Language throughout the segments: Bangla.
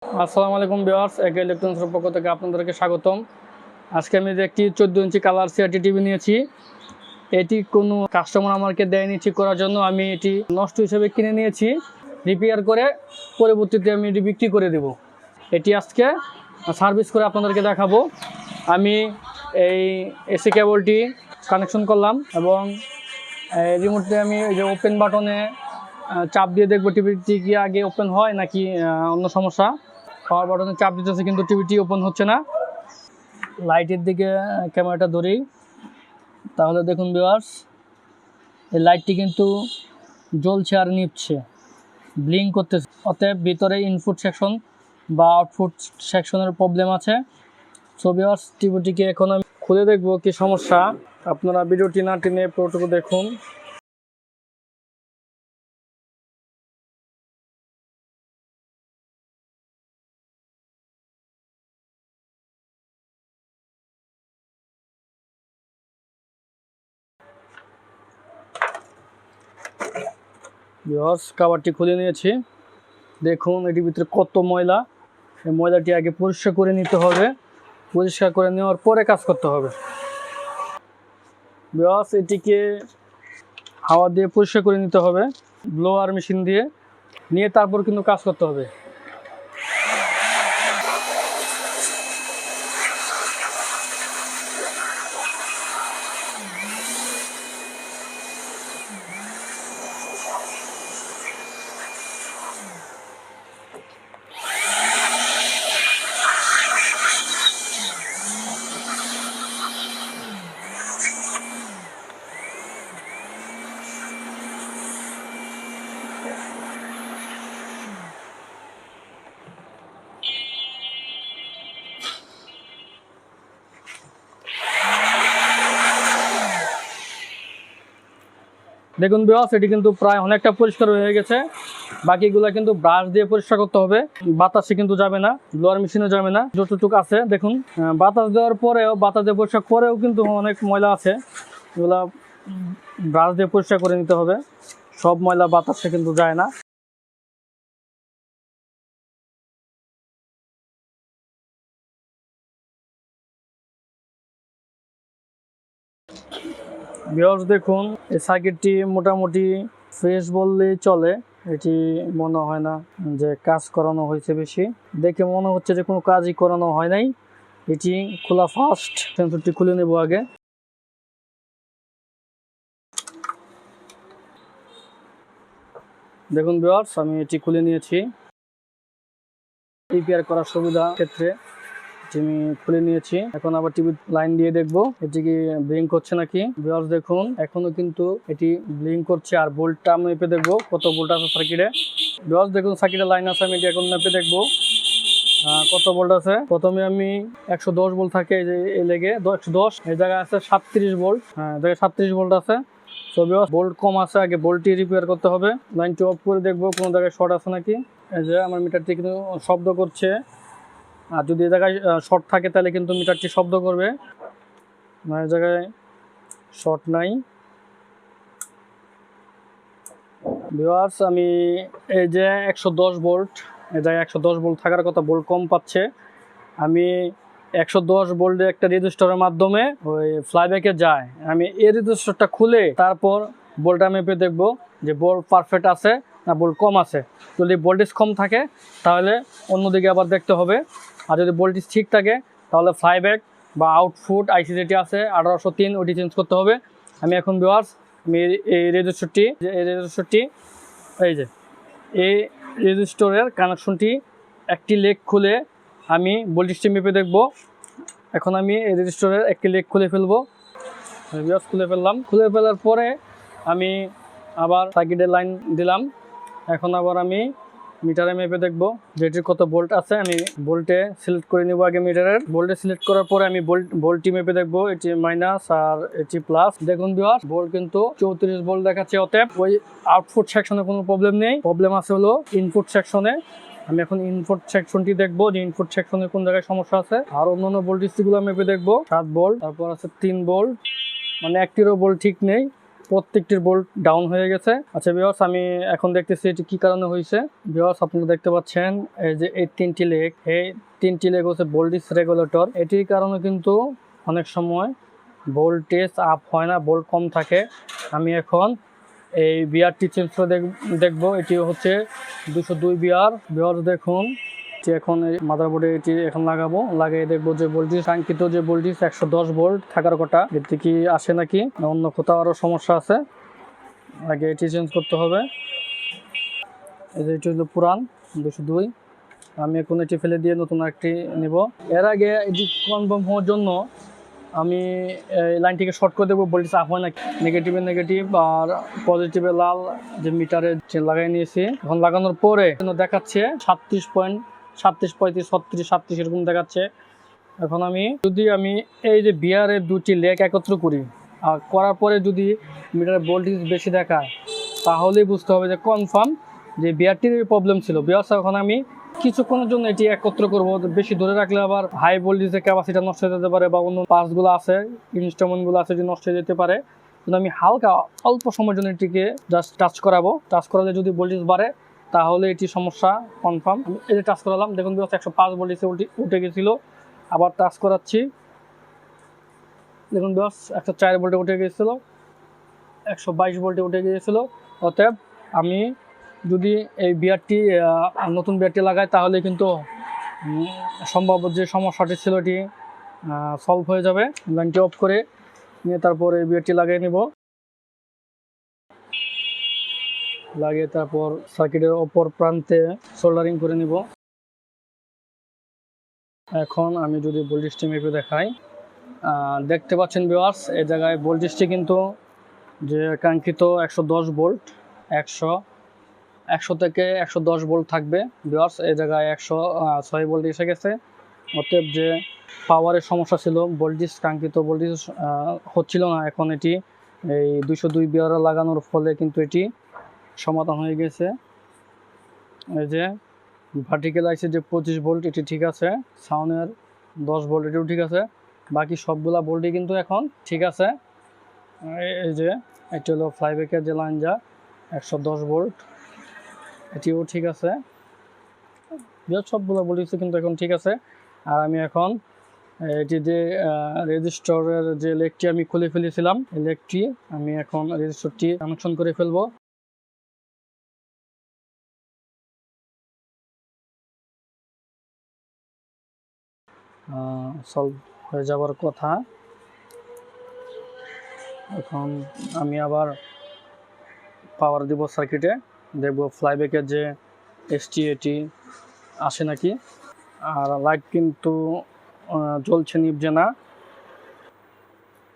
আসসালামু আলাইকুম ভিউয়ার্স, একে ইলেকট্রনিক্সের পক্ষ থেকে আপনাদেরকে স্বাগতম। আজকে আমি একটি 14 ইঞ্চি কালার সিআরটি টিভি নিয়েছি। এটি কোনো কাস্টমার আমাকে দেয়নি ঠিক করার জন্য। আমি এটি নষ্ট হিসেবে কিনে নিয়েছি, রিপেয়ার করে পরবর্তীতে আমি এটি বিক্রি করে দেব। এটি আজকে সার্ভিস করে আপনাদেরকে দেখাবো। আমি এই এসি কেবলটি কানেকশন করলাম এবং রিমোটে আমি এই যে ওপেন বাটনে চাপ দিয়ে দেখবো টিভিটি কি আগে ওপেন হয় নাকি অন্য সমস্যা। পাওয়ার বাটনে চাপ দিতেছে কিন্তু টিভিটি ওপেন হচ্ছে না। লাইটের দিকে ক্যামেরাটা ধরি, তাহলে দেখুন ভিউয়ার্স, এই লাইটটি কিন্তু জ্বলছে আর নিভছে, ব্লিঙ্ক করতেছে। অতএব ভিতরে ইনপুট সেকশন বা আউটপুট সেকশনের প্রবলেম আছে। সো ভিউয়ার্স, টিভিটিকে এখন আমি খুলে দেখবো কি সমস্যা। আপনারা ভিডিওটি না টেনে পুরোটুকু দেখুন। ভিউয়ার্স, কভারটি খুলে নিয়েছি। দেখুন এটির ভিতরে কত ময়লা। এই ময়লাটি আগে পরিষ্কার করে নিতে হবে, পরিষ্কার করে নেওয়ার পরে কাজ করতে হবে। ভিউয়ার্স, এটিকে হাওয়া দিয়ে পরিষ্কার করে নিতে হবে, ব্লোয়ার মেশিন দিয়ে নিয়ে তারপর কিন্তু কাজ করতে হবে। দেখুন ভিউয়ার্স, এটি কিন্তু প্রায় অনেকটা পরিষ্কার হয়ে গেছে। বাকিগুলো কিন্তু ব্রাশ দিয়ে পরিষ্কার করতে হবে, বাতাসে কিন্তু যাবে না, ব্লোয়ার মেশিনে যাবে না। যতটুকু আছে দেখুন, বাতাস দেওয়ার পরেও, বাতাস দিয়ে পরিষ্কার করেও কিন্তু অনেক ময়লা আছে, এগুলা ব্রাশ দিয়ে পরিষ্কার করে নিতে হবে। সব ময়লা বাতাসে কিন্তু যায় না। ভিউয়ার্স দেখুন, এই সার্কিটটি মোটামুটি ফ্রেশ বললেই চলে। এটি মনে হয় না যে কাজ করানো হয়েছে বেশি, দেখে মনে হচ্ছে যে কোনো কাজই করানো হয় নাই। এটি খোলা ফার্স্ট, সেন্সরটি খুলে নেব আগে। দেখুন ভিউয়ার্স, আমি এটি খুলে নিয়েছি। রিপেয়ার করার সুবিধা ক্ষেত্রে আমি খুলে নিয়েছি। এখন আবার টিভি লাইন দিয়ে দেখবো এটি কি ব্লিঙ্ক করছে নাকি। ভিউয়ার্স দেখুন, এখনো কিন্তু এটি ব্লিঙ্ক করছে। আর ভোল্টটা আমি মেপে দেখবো কত ভোল্ট আছে সার্কিটে। ভিউয়ার্স দেখুন, সার্কিটের লাইন আছে, আমি এটি এখন মেপে দেখবো কত ভোল্ট আছে। প্রথমে আমি 110 ভোল্ট থাকে এই যে এই লেগে 110, এই জায়গায় আছে 37 ভোল্ট। হ্যাঁ, জায়গায় 37 ভোল্ট আছে। তো ভিউয়ার্স, ভোল্ট কম আছে, আগে ভোল্টটি রিপেয়ার করতে হবে। লাইনটি অফ করে দেখবো কোনো জায়গায় শর্ট আছে নাকি। এই যে আমার মিটারটি কিন্তু শব্দ করছে, আর যদি এই জায়গায় শর্ট থাকে তাহলে কিন্তু মিটারটি শব্দ করবে। এই জায়গায় শর্ট নাই। ভিউয়ার্স, আমি এই যে 110 ভোল্ট, এই জায়গায় 110 ভোল্ট থাকার কথা, ভোল্ট কম পাচ্ছে। আমি 110 ভোল্টের একটা রেজিস্টারের মাধ্যমে ওই ফ্লাইব্যাকে যায়, আমি এই রেজিস্টারটা খুলে তারপর ভোল্টটা মেপে দেখবো যে ভোল্ট পারফেক্ট আছে না ভোল্ট কম আছে। যদি ভোল্টেজ কম থাকে তাহলে অন্যদিকে আবার দেখতে হবে, আর যদি ভোল্টেজ ঠিক থাকে তাহলে ফ্লাইব্যাক বা আউটপুট আইসি যেটি আছে 1803 ওটি চেঞ্জ করতে হবে। আমি এখন ভিউয়ার্স, আমি এই রেজিস্টারটি এই যে এই রেজিস্টরের কানেকশনটি একটি লেগ খুলে আমি ভোল্টেজটি মেপে দেখব। এখন আমি এই রেজিস্টরের একটি লেগ খুলে ফেলবো। ভিউয়ার্স, খুলে ফেললাম। খুলে ফেলার পরে আমি আবার সার্কিটের লাইন দিলাম। এখন আবার আমি মিটারে মেপে দেখব যেটির কত ভোল্ট আছে। আমি ভোল্টে সিলেক্ট করে নেব আগে। মিটারের ভোল্টে সিলেক্ট করার পরে আমি ভোল্টটি মেপে দেখব, এটি মাইনাস আর এটি প্লাস। দেখুন ভিউয়ার্স, ভোল্ট কিন্তু 34 ভোল্ট দেখাচ্ছে। অতএব ওই আউটপুট সেকশনে কোনো প্রবলেম নেই, প্রবলেম আছে হলো ইনপুট সেকশনে। আমি এখন ইনপুট সেকশনটি দেখবো যে ইনপুট সেকশনে কোন জায়গায় সমস্যা আছে। আর অন্যান্য ভোল্টেজগুলো মেপে দেখবো। 7 ভোল্ট, তারপর আছে 3 ভোল্ট, মানে একটিরও ভোল্ট ঠিক নেই। প্রত্যেকটির বোল্ট ডাউন হয়ে গেছে। আচ্ছা ভিউয়ার্স, আমি এখন দেখতেছি এটি কি কারণে হয়েছে। ভিউয়ার্স, আপনারা দেখতে পাচ্ছেন এই যে এই তিনটি লেগ হচ্ছে ভোল্টেজ রেগুলেটর। এটির কারণে কিন্তু অনেক সময় ভোল্টেজ আপ হয় না, ভোল্ট কম থাকে। আমি এখন এই বিয়ারটি চেঞ্জ করে দেখবো। এটি হচ্ছে 202 বিয়ার। ভিউয়ার্স দেখুন, এখন মাদারবোর্ডে এটি এখন লাগাবো, লাগিয়ে দেখবো যে ভোল্টেজ কাঙ্ক্ষিত যে ভোল্টেজ 110 ভোল্ট থাকার কথা এটি কি আসে নাকি অন্য কোথাও আরও সমস্যা আছে। আগে এটি চেঞ্জ করতে হবে। এই যে এটি হলো পুরান 202। আমি এখন এটি ফেলে দিয়ে নতুন একটি নিব। এর আগে এটি কনফার্ম হওয়ার জন্য আমি এই লাইনটিকে শর্ট করে দেবো, ভোল্টেজ আপ হয় নাকি। নেগেটিভ আর পজিটিভে লাল যে মিটারে লাগাই নিয়েছি। এখন লাগানোর পরে দেখাচ্ছে 37.37, 35, 36, 37 এরকম দেখাচ্ছে। এখন যদি আমি এই যে বিয়ারের দুটি লেগ একত্র করি আর করার পরে যদি মিটারের ভোল্টেজ বেশি দেখায়, তাহলেই বুঝতে হবে যে কনফার্ম যে বিয়ারটির প্রবলেম ছিল। বিয়ার এখন আমি কিছুক্ষণের জন্য এটি একত্র করবো। বেশি ধরে রাখলে আবার হাই ভোল্টেজের ক্যাপাসিটি নষ্ট হয়ে যেতে পারে, বা অন্য পার্টসগুলো আছে, ইনস্ট্রুমেন্টগুলো আছে, যে নষ্ট হয়ে যেতে পারে। কিন্তু আমি হালকা অল্প সময়ের জন্য এটিকে জাস্ট টাচ করাবো। টাচ করালে যদি ভোল্টেজ বাড়ে তাহলে এটি সমস্যা কনফার্ম। আমি এই যে টাচ করালাম, দেখুন 105 ভোল্টেজে উঠে গেছিলো। আবার টাচ করাচ্ছি, দেখুন 104 ভোল্টে উঠে গিয়েছিলো, 122 ভোল্টে উঠে গিয়েছিলো। অতএব আমি যদি এই বিয়ারটি নতুন বিয়ারটি লাগাই তাহলে কিন্তু সম্ভাব্য যে সমস্যাটি ছিল এটি সলভ হয়ে যাবে। লাইনটি অফ করে নিয়ে তারপর এই বিয়ারটি লাগিয়ে নিব। লাগিয়ে তারপর সার্কিটের অপর প্রান্তে সোল্ডারিং করে নিব। এখন আমি যদি ভোল্টেজটি মেপে দেখাই, দেখতে পাচ্ছেন ভিউয়ার্স, এই জায়গায় ভোল্টেজটি কিন্তু যে কাঙ্ক্ষিত 110 ভোল্ট, 100 থেকে 110 ভোল্ট থাকবে। ভিউয়ার্স, এই জায়গায় 106 ভোল্ট এসে গেছে। অতএব যে পাওয়ারের সমস্যা ছিল, ভোল্টেজ কাঙ্ক্ষিত ভোল্টেজ হচ্ছিল না, এখন এটি এই 202 বিয়ার লাগানোর ফলে কিন্তু এটি সমাধান হয়ে গেছে। এই যে ভার্টিক্যাল আইসি যে 25 ভোল্ট এটি ঠিক আছে, সাউন্ডের 10 ভোল্ট এটিও ঠিক আছে, বাকি সবগুলা ভোল্টই কিন্তু এখন ঠিক আছে। এই যে এটি হলো ফ্লাইব্যাকের যে লাইন যা 110 ভোল্ট, এটিও ঠিক আছে। সবগুলো ভোল্টেজ কিন্তু এখন ঠিক আছে। আর আমি এখন এটি যে রেজিস্টরের যে লেগটি আমি খুলে ফেলেছিলাম, এই লেগটি আমি এখন রেজিস্টরটি কানেকশন করে ফেলবো। সলভ হয়ে যাওয়ার কথা। এখন আমি আবার পাওয়ার দিব সার্কিটে, দেখবো ফ্লাইব্যাকের যে এসটি এটি আসে নাকি। আর লাইট কিন্তু জ্বলছে, নিভছে না।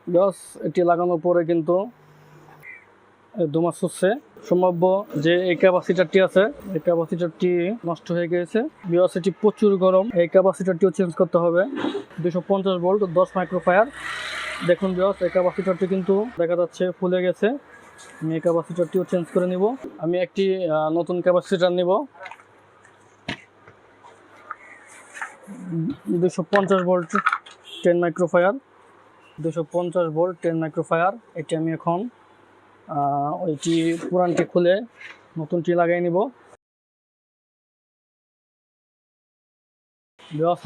বাস এটি লাগানোর পরে কিন্তু ধোঁয়া ছুটছে। সম্ভাব্য যে এই ক্যাপাসিটারটি আছে, এই ক্যাপাসিটারটি নষ্ট হয়ে গিয়েছে। বিকজ এটি প্রচুর গরম, এই ক্যাপাসিটারটিও চেঞ্জ করতে হবে। 250 ভোল্ট 10 মাইক্রোফায়ার। দেখুন বিকজ এই ক্যাপাসিটারটি কিন্তু দেখা যাচ্ছে ফুলে গেছে। আমি এই ক্যাপাসিটারটিও চেঞ্জ করে নিব। আমি একটি নতুন ক্যাপাসিটার নিব, 250 ভোল্ট 10 মাইক্রোফায়ার, 250 ভোল্ট 10 মাইক্রোফায়ার। এটি আমি এখন ওইটি পুরানটি খুলে নতুনটি লাগাই নিব।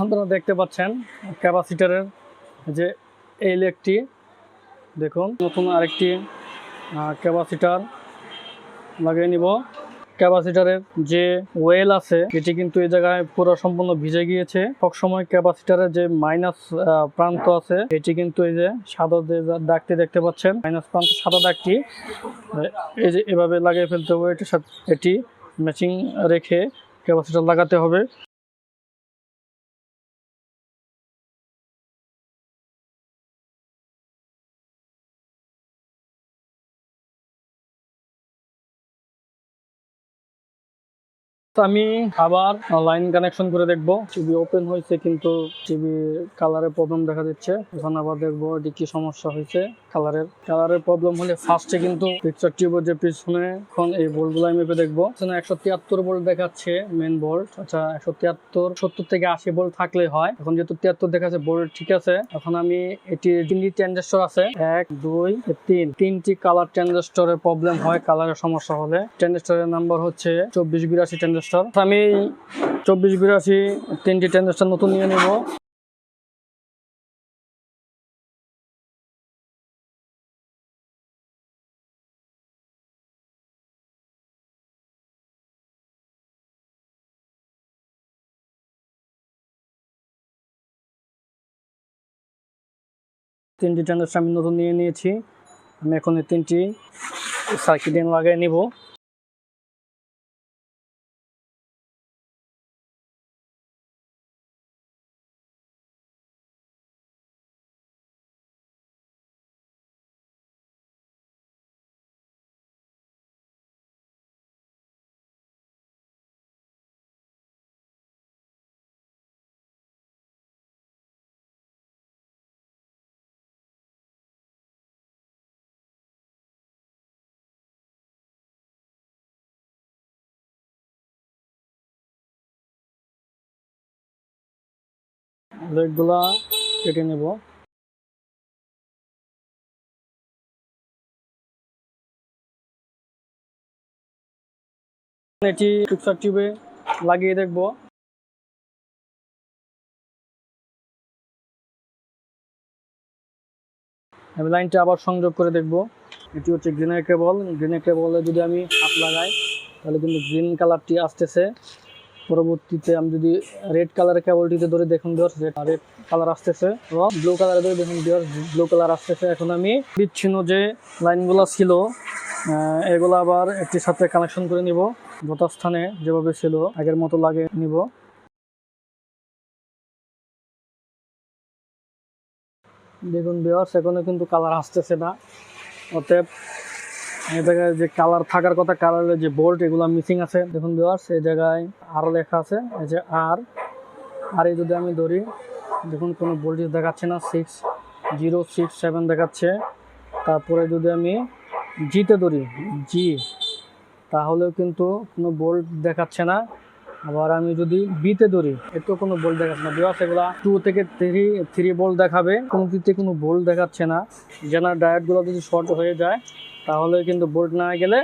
আপনারা দেখতে পাচ্ছেন ক্যাপাসিটারের যে এই লেগটি, দেখুন নতুন আরেকটি ক্যাপাসিটার লাগিয়ে নিব। ক্যাপাসিটারের যে ওয়েল আছে এটি কিন্তু এই জায়গায় পুরো সম্পূর্ণ ভিজে গিয়েছে। সবসময় ক্যাপাসিটারের যে মাইনাস প্রান্ত আছে এটি কিন্তু এই যে সাদা দাগটি দেখতে পাচ্ছেন, মাইনাস প্রান্ত সাদা দাগটি এই যে এভাবে লাগিয়ে ফেলতে হবে। এটি ম্যাচিং রেখে ক্যাপাসিটার লাগাতে হবে। আমি আবার লাইন কানেকশন করে দেখবো। টিভি ওপেন হয়েছে কিন্তু টিভি কালারে প্রবলেম দেখা দিচ্ছে। এখন আবার দেখবো এটি কি সমস্যা হয়েছে। কালারের প্রবলেম হলে ফার্স্টে কিন্তু পিকচার টিউবের যে পিছনে এখন এই বোল্টগুলো আমি মেপে দেখবো। 173 ভোল্ট দেখাচ্ছে মেন বোল্ট। আচ্ছা 173 70 থেকে 80 ভোল্ট থাকলে হয়। এখন যেহেতু 73 দেখাচ্ছে বোল্ট ঠিক আছে। এখন আমি এটি তিনটি ট্রানজিস্টর আছে 1 2 3 তিনটি কালার ট্রানজিস্টরের প্রবলেম হয়। কালারের সমস্যা হলে ট্রানজিস্টরের নাম্বার হচ্ছে 2482 ট্রানজিস্টর। আমি 2482 তিনটি ট্রানজিস্টর নতুন নিয়ে নেব। তিনটি ট্রানজিস্টর আমি নতুন নিয়ে নিয়েছি। আমি এখন এই তিনটি সার্কিটে লাগিয়ে নিব। লেগগুলা কেটে নেব। এটি পিকচার টিউবে লাগিয়ে দেখব। আমি লাইনটা আবার সংযোগ করে দেখব। এটি হচ্ছে গ্রিনের কেবল। গ্রিনের কেবলে যদি আমি হাত লাগাই তাহলে কিন্তু গ্রিন কালারটি আসতেছে। পরবর্তীতে আমি যদি রেড কালারের কেবলটিতে ধরে দেখুন রেড কালার আসতেছে এবং ব্লু কালারে ধরে দেখুন ব্লু কালার আসতেছে। এখন আমি বিচ্ছিন্ন যে লাইনগুলো ছিল এগুলো আবার একটির সাথে কানেকশন করে নিব। যথাস্থানে যেভাবে ছিল আগের মতো লাগিয়ে নিব। দেখুন ভিউয়ার্স এখনো কিন্তু কালার আসতেছে না। অতএব এই জায়গায় যে কালার থাকার কথা, কালারের যে বোল্ট এগুলো মিসিং আছে। দেখুন ভিউয়ার্স এই জায়গায় আরও লেখা আছে এই যে আর এই যদি আমি ধরি দেখুন কোনো ভোল্টেজ দেখাচ্ছে না, 6067 দেখাচ্ছে। তারপরে যদি আমি জিতে ধরি তাহলেও কিন্তু কোনো বোল্ট দেখাচ্ছে না। আবার আমি যদি বিতে ধরি এতেও কোনো বোল্ট দেখাচ্ছে না। ভিউয়ার্স এগুলা 2 থেকে 3 বোল্ট দেখাবে, কোনোটিতে কোনো বোল্ট দেখাচ্ছে না। জেনারেল ডায়োডগুলো যদি শর্ট হয়ে যায় তাহলে কিন্তু বোল্ট না গেলে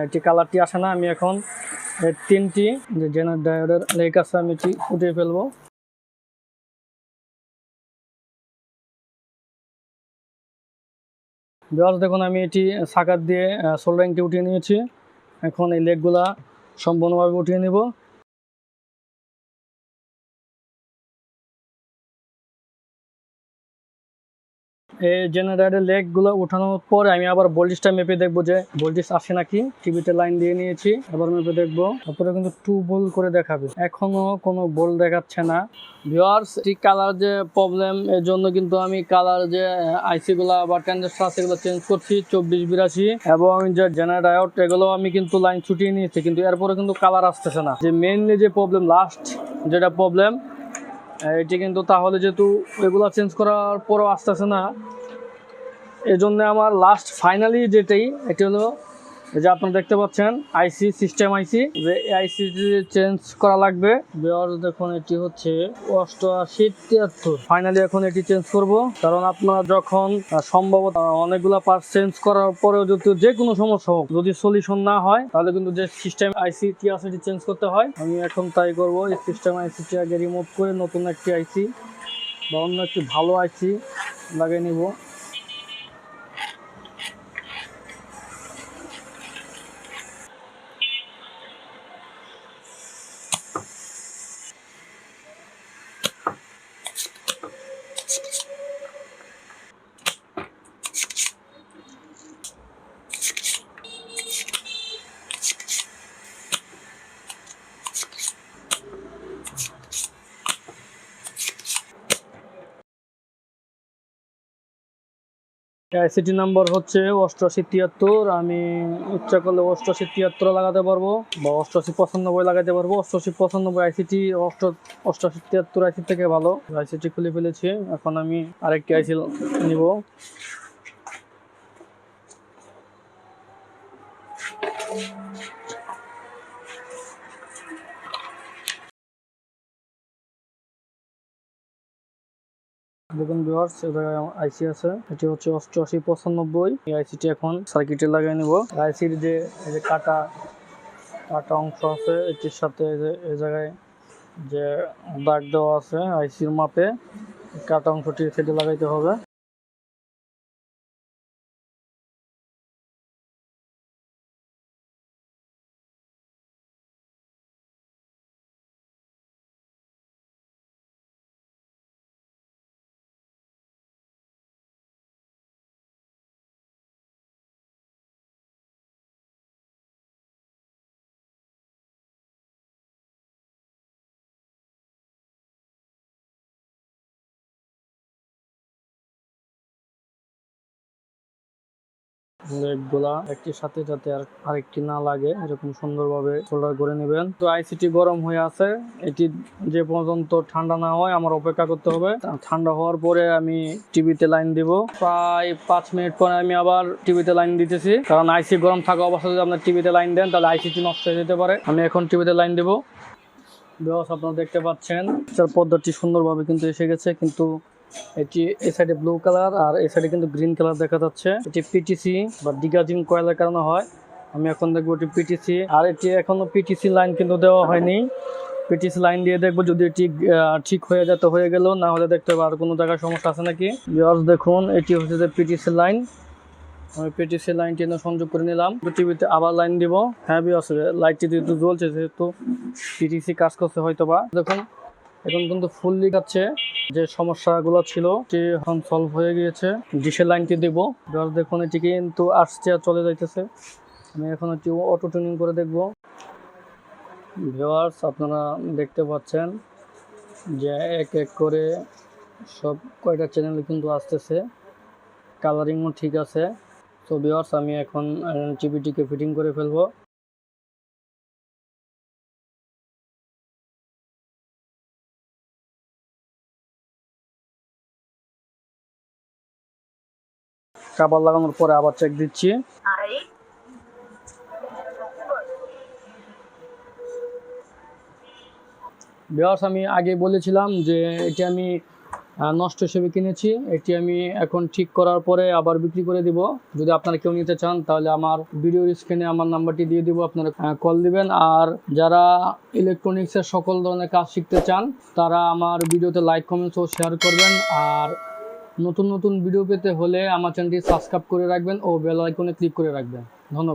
এটি কালারটি আসে না। আমি এখন তিনটি যে জেনারেল ডায়োডের লেগ আছে আমি এটি উঠিয়ে ফেলবো। ভিউয়ার্স দেখুন আমি এটি সাকার দিয়ে সোল্ডারিংটি উঠিয়ে নিয়েছি। এখন এই লেগগুলা সম্পূর্ণভাবে উঠিয়ে নিব। এই জেনারেটরের লেগগুলো উঠানোর পরে আমি আবার ভোল্টেজটা মেপে দেখবো যে ভোল্টেজ আসে নাকি। টিভিতে লাইন দিয়ে নিয়েছি, আবার মেপে দেখবো। তারপরে কিন্তু 2 ভোল্ট করে দেখাবে, এখনো কোনো ভোল্ট দেখাচ্ছে না। ভিউয়ার্স ঠিক কালার যে প্রবলেম এর জন্য কিন্তু আমি কালার যে আইসি গুলা বা ট্রানজিস্টর আছে এগুলো চেঞ্জ করছি 2482 এবং যে জেনারেটর এগুলো আমি কিন্তু লাইন ছুটিয়ে নিয়েছি, কিন্তু এরপরে কিন্তু কালার আসতেছে না। যে মেইনলি যে প্রবলেম লাস্ট যেটা প্রবলেম এটি কিন্তু তাহলে যেহেতু এগুলা চেঞ্জ করার পরও আসতেছে না, এজন্য আমার লাস্ট ফাইনালি যেটাই এটি হলো যে আপনারা দেখতে পাচ্ছেন আইসি সিস্টেম আইসি, যে আইসি চেঞ্জ করা লাগবে। দেখুন এটি হচ্ছে 8873। ফাইনালি এখন এটি চেঞ্জ করব, কারণ আপনারা যখন সম্ভবত অনেকগুলা পার্টস চেঞ্জ করার পরেও যদি যে কোনো সমস্যা হোক যদি সলিউশন না হয় তাহলে কিন্তু যে সিস্টেম আইসি টি আছে এটি চেঞ্জ করতে হয়। আমি এখন তাই করব, এই সিস্টেম আইসিটি আগে রিমুভ করে নতুন একটি আইসি বা অন্য একটি ভালো আইসি লাগিয়ে নিব। আইসিটি নাম্বার হচ্ছে 8873। আমি ইচ্ছা করলে 8873 লাগাতে পারবো বা 8895 লাগাতে পারবো। 8895 আইসিটি 8873 আইসি থেকে ভালো। আইসিটি খুলে ফেলেছি, এখন আমি আরেকটি আইসি নিব। দেখুন ভিউয়ার্স, এই জায়গায় আইসি আছে, এটি হচ্ছে 8895। এই আইসিটি এখন সার্কিটে লাগিয়ে নিব। আইসির যে এই যে কাটা অংশ আছে এটির সাথে এই জায়গায় যে দাগ দেওয়া আছে আইসির মাপে, কাটা অংশটি সেটি লাগাইতে হবে। লেগগুলা একটির সাথে যাতে আরেকটি না লাগে এরকম সুন্দরভাবে সোল্ডার করে নেবেন। তো আইসিটি গরম হয়ে আছে, এটি যে পর্যন্ত ঠান্ডা না হয় আমার অপেক্ষা করতে হবে। ঠান্ডা হওয়ার পরে আমি টিভিতে লাইন দিব। প্রায় 5 মিনিট পরে আমি আবার টিভিতে লাইন দিতেছি, কারণ আইসি গরম থাকা অবস্থায় যদি আপনার টিভিতে লাইন দেন তাহলে আইসিটি নষ্ট হয়ে যেতে পারে। আমি এখন টিভিতে লাইন দেব। ভিউয়ার্স, আপনারা দেখতে পাচ্ছেন পর্দাটি সুন্দরভাবে কিন্তু এসে গেছে, কিন্তু এটি এই সাইডে ব্লু কালার আর এই সাইডে কিন্তু গ্রিন কালার দেখা যাচ্ছে। এটি পিটিসি বা ডিগাজিং কয়েলের কারণে হয়। আমি এখন দেখবো এটি পিটিসি, আর এটি এখনো পিটিসি লাইন কিন্তু দেওয়া হয়নি। পিটিসি লাইন দিয়ে দেখবো, যদি এটি ঠিক হয়ে যায় তো হয়ে গেল, না হলে দেখতে হবে আর কোনো জায়গায় সমস্যা আছে নাকি। ভিউয়ার্স দেখুন, এটি হচ্ছে যে পিটিসি লাইন। আমি পিটিসি লাইনটি সংযোগ করে নিলাম। টিভিতে আবার লাইন দিব। হ্যাঁ ভিউয়ার্স, লাইটটি যেহেতু জ্বলছে সেহেতু পিটিসি কাজ করছে হয়তো বা। দেখুন এখন কিন্তু ফুললি যাচ্ছে, যে সমস্যাগুলো ছিল সেটি এখন সলভ হয়ে গিয়েছে। ডিশের লাইনটি দেবো। দেখুন এটি কিন্তু আসছে আর চলে যাইতেছে। আমি এখন এটি অটো টিউনিং করে দেখব। ভিউয়ার্স, আপনারা দেখতে পাচ্ছেন যে এক এক করে সব কয়টা চ্যানেলে কিন্তু আসতেছে, কালারিংও ঠিক আছে। তো ভিউয়ার্স, আমি এখন টিভিটিকে ফিটিং করে ফেলবো। কাবার লাগানোর পরে আবার চেক দিচ্ছি। ভিউয়ার্স, আমি আগে বলেছিলাম যে এটি আমি নষ্ট হিসেবে কিনেছি। এটি আমি এখন ঠিক করার পরে আবার বিক্রি করে দিব। যদি আপনারা কেউ নিতে চান তাহলে আমার ভিডিওর স্ক্রিনে আমার নাম্বারটি দিয়ে দিব, আপনারা কল দিবেন। আর যারা ইলেকট্রনিক্সের সকল ধরনের কাজ শিখতে চান তারা আমার ভিডিওতে লাইক, কমেন্টস ও শেয়ার করবেন। আর নতুন নতুন ভিডিও পেতে হলে আমার চ্যানেলটি সাবস্ক্রাইব করে রাখবেন ও বেল আইকনে ক্লিক করে রাখবেন। ধন্যবাদ।